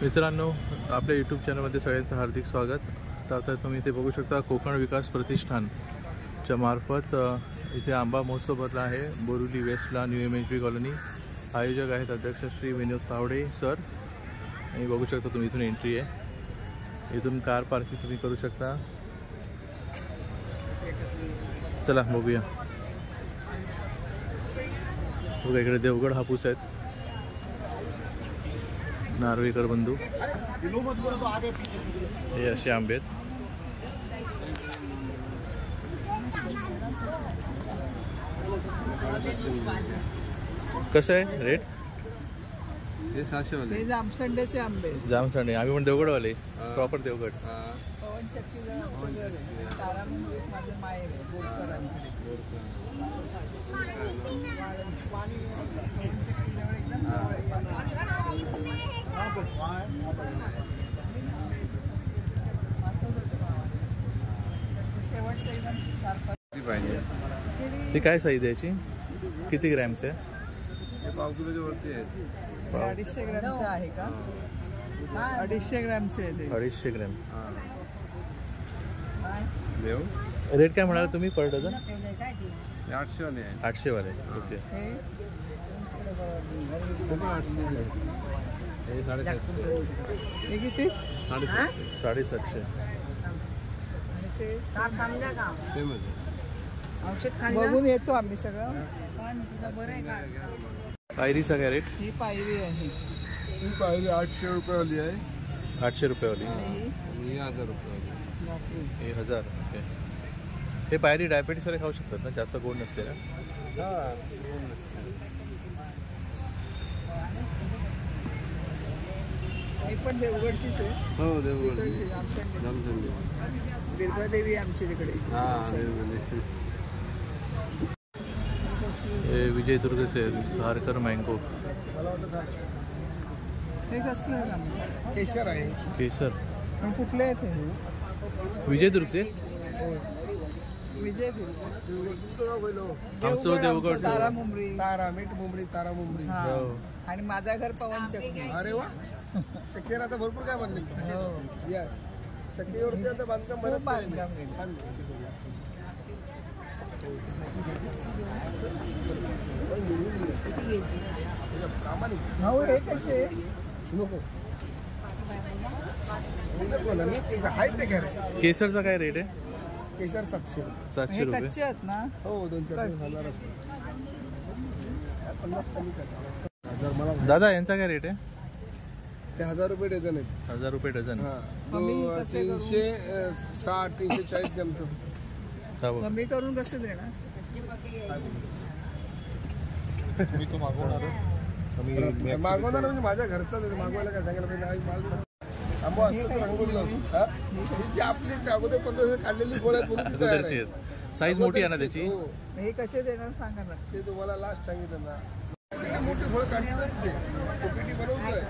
मित्रांनो, आपल्या यूट्यूब चॅनलमध्ये सगळ्यांचं हार्दिक स्वागत. तर आता तुम्ही इथे बघू शकता कोकण विकास प्रतिष्ठानच्या मार्फत इथे आंबा महोत्सव भरला आहे. बोरिवली वेस्टला न्यू एमएचबी कॉलनी. आयोजक आहेत अध्यक्ष श्री विनोद तावडे सर. आणि बघू शकता तुम्ही इथून एंट्री आहे. इथून कार पार्किंग तुम्ही करू शकता. चला बघूया. बघा इकडे देवगड हापूस आहेत, नार्वेकर बंधू. हे असे आंबे आहेत. कसं आहे रेट? हे 600 वाले जामसंडेचे आंबे. जामसंडे. आम्ही पण देवगडवाले, प्रॉपर देवगड. पवन चक्की तारामुळे माझे माहेर ती काय साईज याची? किती ग्रॅमचे आहे? हे पाव किलोच्या वरती आहे. 250 ग्रॅमचे आहे का? 250 ग्रॅमचे आहे ते. 250 ग्रॅम. देव रेट काय म्हणाला तुम्ही पर डझन? 800 वाले आहे. 800 वाले. ओके. हे 800 हे 750. हे किती? 750. 750. सेम आहे. बघून येतो आम्ही सगळं. पायरीचा काय रेट? ही पायरी आहे. ही पाहिली 800 रुपये वाली आहे. 800 रुपये वाली. ही 1000 रुपये वाली. हे 1000. ओके. हे पायरी डायबिटीस वाले खाऊ शकतात ना? जास्त गोड नसते ना? ही पण देवगडचीच आहे. हो देवगड. जामसंडे. बिरबादेवी आमची तिकडे. हे विजयदुर्ग से धारकर मँगो. हे कसलं आहे? केशर आहे. केसर. पण कुठले आहेत हे? विजयदुर्गचे. विजयदुर्ग. आमचं देवगड. तारा मुंबरी. तारा मुंबरी. आणि माझा घर पवन चक्की. अरे वा. चक्कीवर आता भरपूर काय बांधले. हो. यस. चक्कीवरती आता बांधकाम बरंच बांधकाम छान. भाऊ हे कसे? केसरचा काय रेट आहे? केशर 700. 700 हे रुपये. कच्चे आहेत ना? हो 2-4 दादा यांचा काय रेट आहे? ते 1000 रुपये डझन आहेत. 1000 रुपये डझन. 360 340 ग्रॅमचं. कमी करून कसे देणार? मी तो मागवणार म्हणजे माझ्या घरचाच आहे. मागवायला काय सांगायला पाहिजे? माल आंबा असतो तर रंगोली लावतो. आपली अगोदर 15 काढलेली गोळ्या साईज मोठी आहे ना त्याची. हे कसे देणार सांगा ना. ते तुम्हाला लास्ट सांगितलं ना. मोठी फळं काढतात ते ओपीटी बनवतोय.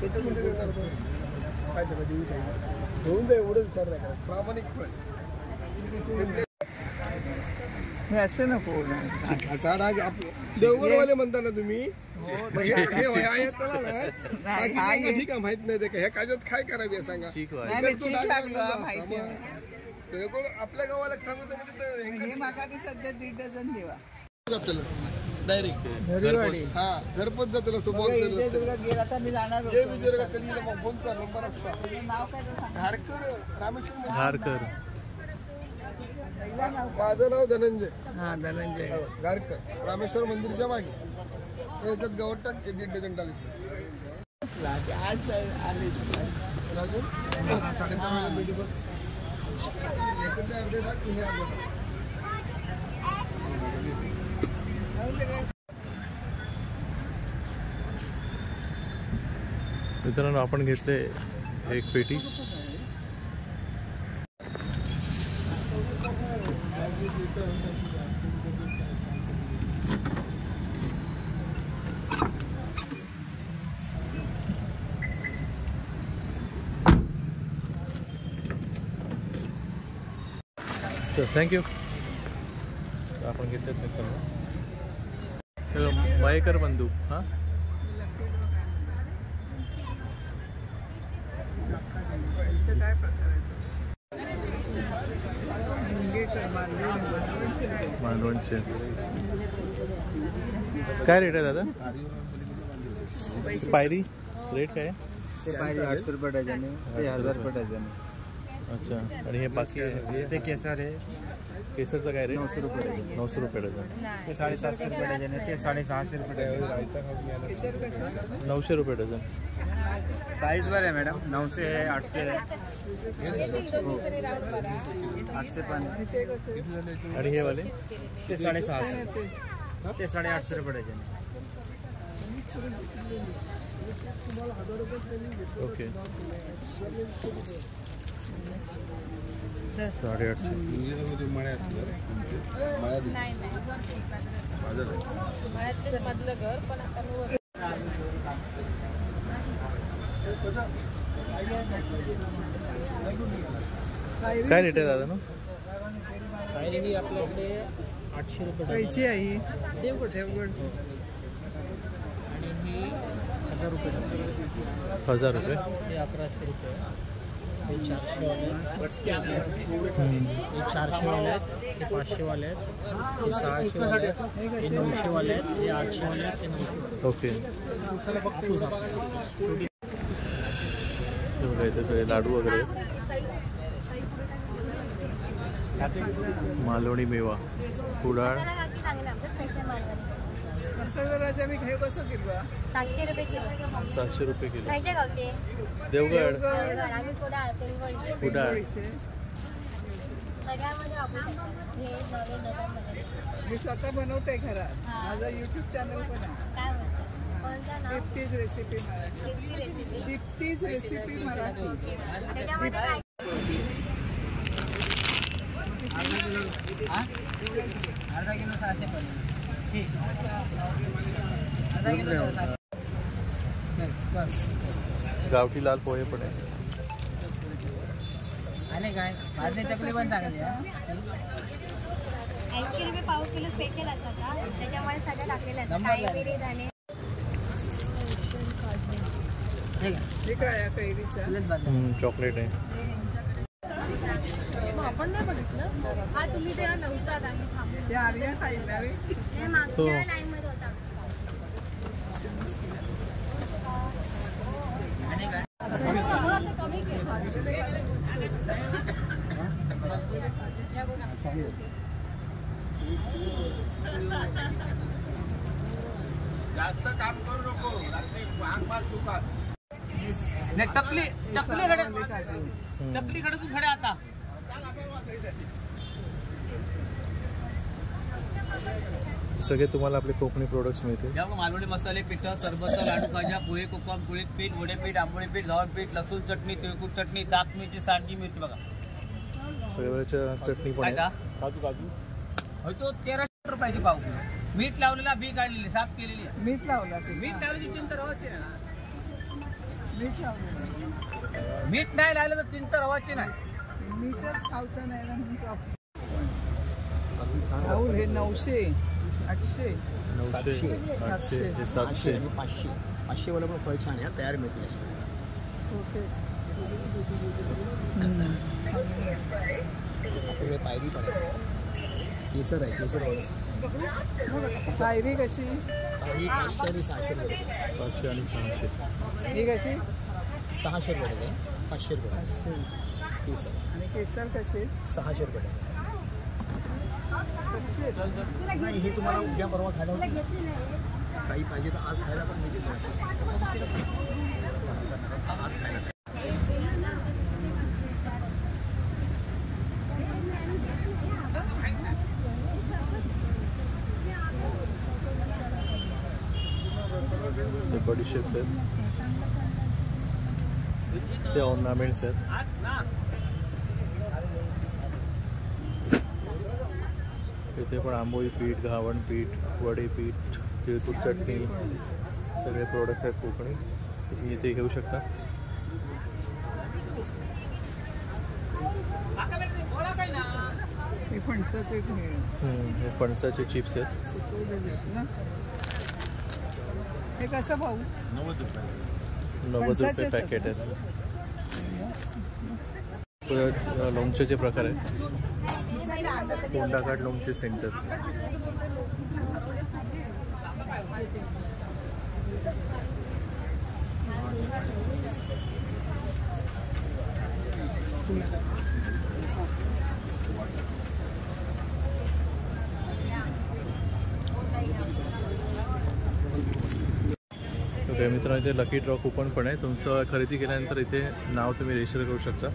छोटे मोठे देणार काय त्याला देऊ काही घेऊन दे. एवढं विचार नाही करा. प्रामाणिक फळ. हे असे नको. देवगडवाले म्हणता ना तुम्ही. ठीक आहे माहित नाही ते ह्या काजत काय करावी सांगा. आपल्या गावाला सांगू हे मागा ते सध्या 1.5 डझन देवा. डायरेक्ट हा घरपोच जातो सोबत. गेला तर मी जाणार. फोन कर नंबर असता. नाव काय तर सांग. धारकर रामेश्वर धारकर. माझं नाव धनंजय. हा धनंजय धारकर. रामेश्वर मंदिरच्या मागे याच्यात गवत टाक. 1.5 डझन टालीस. आज आलीस अजून 3.5 अर्धे टाक. हे मित्रांनो, आपण घेतले एक पेटी. तर थँक्यू. आपण घेतलेत मित्रांनो. मयेकर बंधू. हां काय प्रकार आहे मुंगेकर मालवणचे काय रेट आहे दादा? पायरी रेट काय आहे? ते पायरी 800 रुपये डझन आहे, ते 1000 रुपये डझन आहे. अच्छा. आणि हे बाकी ते केसर आहे, केसरचं काय रेट? 900 रुपये डझन. 900 रुपये डझन. ते 750 रुपये डझन आहे, ते 650 रुपये डझन. 900 रुपये डझन. साईज वर आहे मॅडम, 900 आहे, 800 आहे, 800 पण. आणि हे वाले ते 650, ते 850 रुपये डझन. ओके 850. काय रेट आहे दादा ना? पायरी आपल्याकडे 800 रुपये कैची आहे देवगडची. आणि ही 1000 रुपये. 1000 रुपये. हे 1100 रुपये, हे 400 वाले आहेत, हे 400 वाले आहेत, हे 500 वाले आहेत, हे 600 वाले आहेत, हे 900 वाले आहेत, हे 800 वाले आहेत, हे 900 वाले. ओके. इथे सगळे लाडू वगैरे, मालवणी मेवा, कुडाळ. राजा मी घेऊ कसं किलो? 700 रुपये किलो. 700 रुपये किलो. खायचे गावचे देवगड. आम्ही कुडाळ तेलगोळीचे कुडाळ. सगळ्यामध्ये वापरू शकतात. हे नवे नव्यामध्ये मी स्वतः बनवते घरात. हा. माझा YouTube चॅनल पण आहे. काय बोलतात? कोणतं नाव? दीप्तीज रेसिपी मराठी. किती रेसिपी? दीप्तीज रेसिपी मराठी. ओके. त्याच्यामध्ये काय? अर्धा किलो 650. गावठी लाल पोहे पण आहे. आणि काय भाजणी चकली पण चांगली आहे. 80 रुपये पाव किलो स्पेशल असतात का? त्याच्यामध्ये सगळं टाकलेलं असतं. काळी धणे. हे काय आहे कैरीचा? चॉकलेट आहे. आपण नाही बघितलं. हा तुम्ही तेव्हा नव्हतात आम्ही थांबलो. ते आर्या खायला रे. ते मागच्या लाईन मध्ये होता. कमी केलं. जास्त काम करू नको, टकली कडे तू खडे आता. सगळे तुम्हाला आपले कोकणी प्रोडक्ट्स मिळतील. मालवणी मसाले, पिठं, सरबत, लाडू भाज्या, पोहे, कोकम, कुळीत पीठ, वडे पीठ, आंबोळी पीठ, गव्हाण पीठ, लसूण चटणी, तिळकुट चटणी, ताक मिरची, सांडगी मिरची बघा. सगळ्याच्या चटणी पण आहे. काजू तो 1300 रुपयाची पाव किलो. मीठ लावलेला, बी काढलेली, साफ केलेली आहे. मीठ लावलं असेल. मीठ लावली चिंत रवाची ना. मीठ लावलं. मीठ नाही लावलं तर चिंत रवाची नाही. मीठच खायचं नाही ना म्हणून राहुल हे 900 800 900 800 हे 700 500 वाला पण फळ छान आहे, तयार मिळते. ओके. पायरी पण आहे, केसर आहे, केसर पायरी कशी? 500 आणि 600 रुपये. 500 आणि 600. ही कशी? 600 रुपये, 500 रुपये 500. केसर. आणि केसर कशी? 600 रुपये. कच्चे? नाही, हे तुम्हाला उद्या परवा खायला होतं. काही पाहिजे तर आज खायला पण मिळतील. आज खायला बडीशेप्स आहेत, ते ऑर्नामेंट्स आहेत. इथे पण आंबोळी पीठ, घावण पीठ, वडे पीठ, तिळकुट चटणी, सगळे प्रोडक्ट्स आहेत कोकणी. तुम्ही इथे घेऊ शकता. हे फणसाचे हे फणसाचे चिप्स आहेत. सुकवलेले आहेत ना. हे कसं भाऊ? 90 रुपये पॅकेट आहेत. परत लोणच्याचे प्रकार आहेत. कोंडाघाट लोणचे सेंटर. ओके मित्रांनो, इथे लकी ड्रॉ कुपन पण आहे. तुमचं खरेदी केल्यानंतर इथे नाव तुम्ही रजिस्टर करू शकता.